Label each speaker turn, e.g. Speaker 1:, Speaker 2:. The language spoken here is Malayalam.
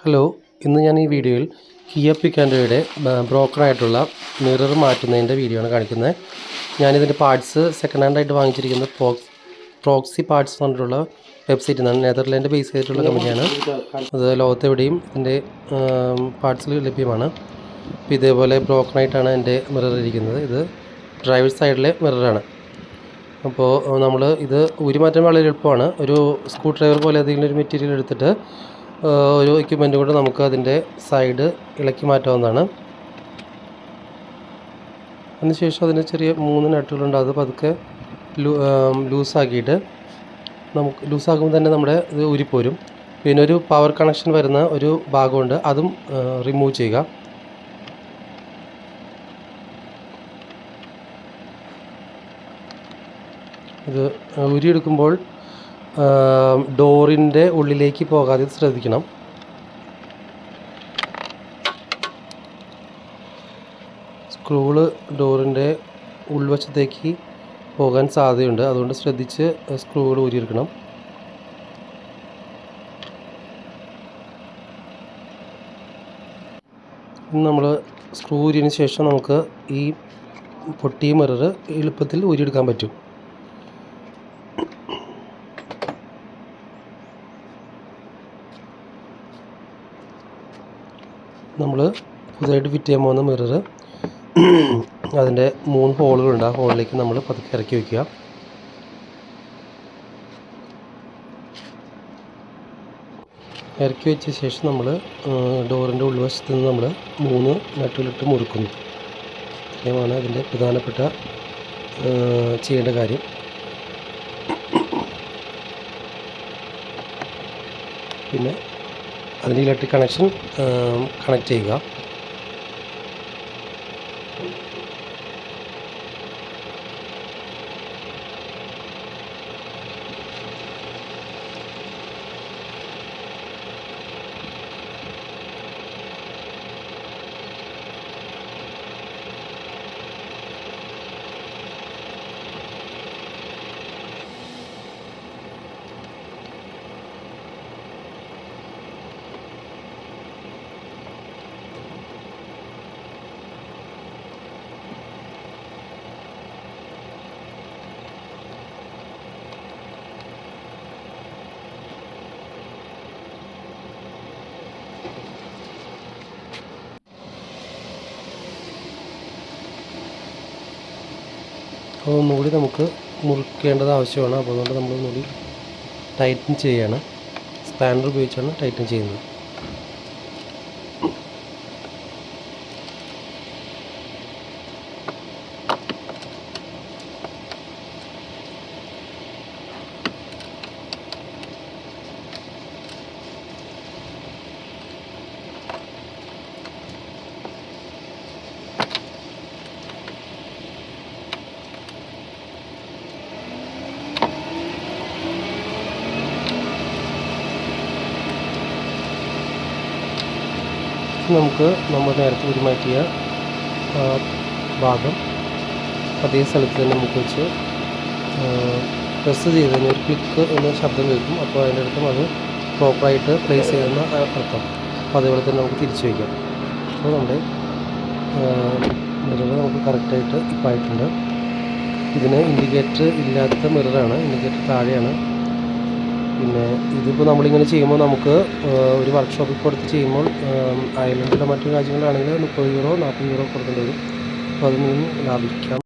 Speaker 1: ഹലോ, ഇന്ന് ഞാൻ ഈ വീഡിയോയിൽ കിയ പിക്കാൻറ്റോയുടെ ബ്രോക്കണായിട്ടുള്ള മിറർ മാറ്റുന്നതിൻ്റെ വീഡിയോ ആണ് കാണിക്കുന്നത്. ഞാനിതിൻ്റെ പാർട്സ് സെക്കൻഡ് ഹാൻഡ് ആയിട്ട് വാങ്ങിച്ചിരിക്കുന്നത് പ്രോക്സി പാർട്സ് എന്ന് പറഞ്ഞിട്ടുള്ള വെബ്സൈറ്റിൽ നിന്നാണ്. നെതർലാൻഡ് ബേസ് ചെയ്തിട്ടുള്ള കമ്പനിയാണ്. അത് ലോകത്തെവിടെയും ഇതിൻ്റെ പാർട്സിൽ ലഭ്യമാണ്. അപ്പോൾ ഇതേപോലെ ബ്രോക്കണായിട്ടാണ് എൻ്റെ മിറർ ഇരിക്കുന്നത്. ഇത് ഡ്രൈവർ സൈഡിലെ മിററാണ്. അപ്പോൾ നമ്മൾ ഇത് ഊരിമാറ്റാൻ വളരെ എളുപ്പമാണ്. ഒരു സ്ക്രൂ ഡ്രൈവർ പോലെ ഏതെങ്കിലും ഒരു മെറ്റീരിയൽ എടുത്തിട്ട് ഒരു എക്യുപ്മെൻറ്റ് കൊണ്ട് നമുക്ക് അതിൻ്റെ സൈഡ് ഇളക്കി മാറ്റാവുന്നതാണ്. അതിനുശേഷം അതിന് ചെറിയ 3 നട്ടുകളുണ്ട്. അത് പതുക്കെ ലൂസാക്കിയിട്ട് നമുക്ക് ലൂസാക്കുമ്പോൾ തന്നെ നമ്മുടെ ഇത് ഊരിപ്പോരും. പിന്നെ ഒരു പവർ കണക്ഷൻ വരുന്ന ഒരു ഭാഗമുണ്ട്, അതും റിമൂവ് ചെയ്യുക. ഇത് ഊരിയെടുക്കുമ്പോൾ ഡോറിൻ്റെ ഉള്ളിലേക്ക് പോകാതെ ശ്രദ്ധിക്കണം. സ്ക്രൂള് ഡോറിൻ്റെ ഉൾവശത്തേക്ക് പോകാൻ സാധ്യതയുണ്ട്, അതുകൊണ്ട് ശ്രദ്ധിച്ച് സ്ക്രൂകൾ ഊരിയെടുക്കണം. നമ്മൾ സ്ക്രൂ ഊരിയതിന് ശേഷം നമുക്ക് ഈ പൊട്ടിയ മിറർ എളുപ്പത്തിൽ ഊരിയെടുക്കാൻ പറ്റും. നമ്മൾ പുതിയതായിട്ട് ഫിറ്റ് ചെയ്യാൻ പോകുന്ന മിറർ അതിൻ്റെ 3 ഹോളുകളുണ്ട്. ആ ഹോളിലേക്ക് നമ്മൾ പതുക്കെ ഇറക്കി വയ്ക്കുക. ഇറക്കി വെച്ച ശേഷം നമ്മൾ ഡോറിൻ്റെ ഉൾവശത്ത് നിന്ന് നമ്മൾ 3 നട്ടുകളിട്ട് മുറുക്കുന്നു. ഇത്രയുമാണ് അതിൻ്റെ പ്രധാനപ്പെട്ട ചെയ്യേണ്ട കാര്യം. പിന്നെ അതിൻ്റെ ഇലക്ട്രിക് കണക്ഷൻ കണക്ട് ചെയ്യുക. അപ്പോൾ ഒന്നുകൂടി നമുക്ക് മുറിക്കേണ്ടത് ആവശ്യമാണ്. അപ്പോൾ അതുകൊണ്ട് നമ്മൾ ഒന്നുകൂടി ടൈറ്റൻ ചെയ്യുകയാണ്. സ്പാനർ ഉപയോഗിച്ചാണ് ടൈറ്റൻ ചെയ്യുന്നത്. നമുക്ക് നമ്മൾ നേരത്തെ ഉരുമാറ്റിയ ഭാഗം അതേ സ്ഥലത്ത് തന്നെ നമുക്ക് വെച്ച് പ്രസ് ചെയ്തതിന് ഒരു ക്ലിക്ക് എന്ന ശബ്ദം കേൾക്കും. അപ്പോൾ അതിൻ്റെ അടുത്തും അത് പ്രോപ്പറായിട്ട് പ്ലേസ് ചെയ്യുന്ന അർത്ഥം. അപ്പോൾ അതേപോലെ തന്നെ നമുക്ക് തിരിച്ചു വയ്ക്കാം. അപ്പോൾ നമ്മുടെ മിറർ നമുക്ക് കറക്റ്റായിട്ട് ഇപ്പോൾ ആയിട്ടുണ്ട്. ഇതിന് ഇൻഡിക്കേറ്റർ ഇല്ലാത്ത മിററാണ്, ഇൻഡിക്കേറ്റർ താഴെയാണ്. പിന്നെ ഇതിപ്പോൾ നമ്മളിങ്ങനെ ചെയ്യുമ്പോൾ നമുക്ക് ഒരു വർക്ക്ഷോപ്പിൽ കൊടുത്ത് ചെയ്യുമ്പോൾ അയർലൻഡിലോ മറ്റു രാജ്യങ്ങളിലാണെങ്കിൽ €30 €40 കൊടുക്കേണ്ടി വരും. അപ്പോൾ അതിൽ നിന്നും ലാഭിക്കാം.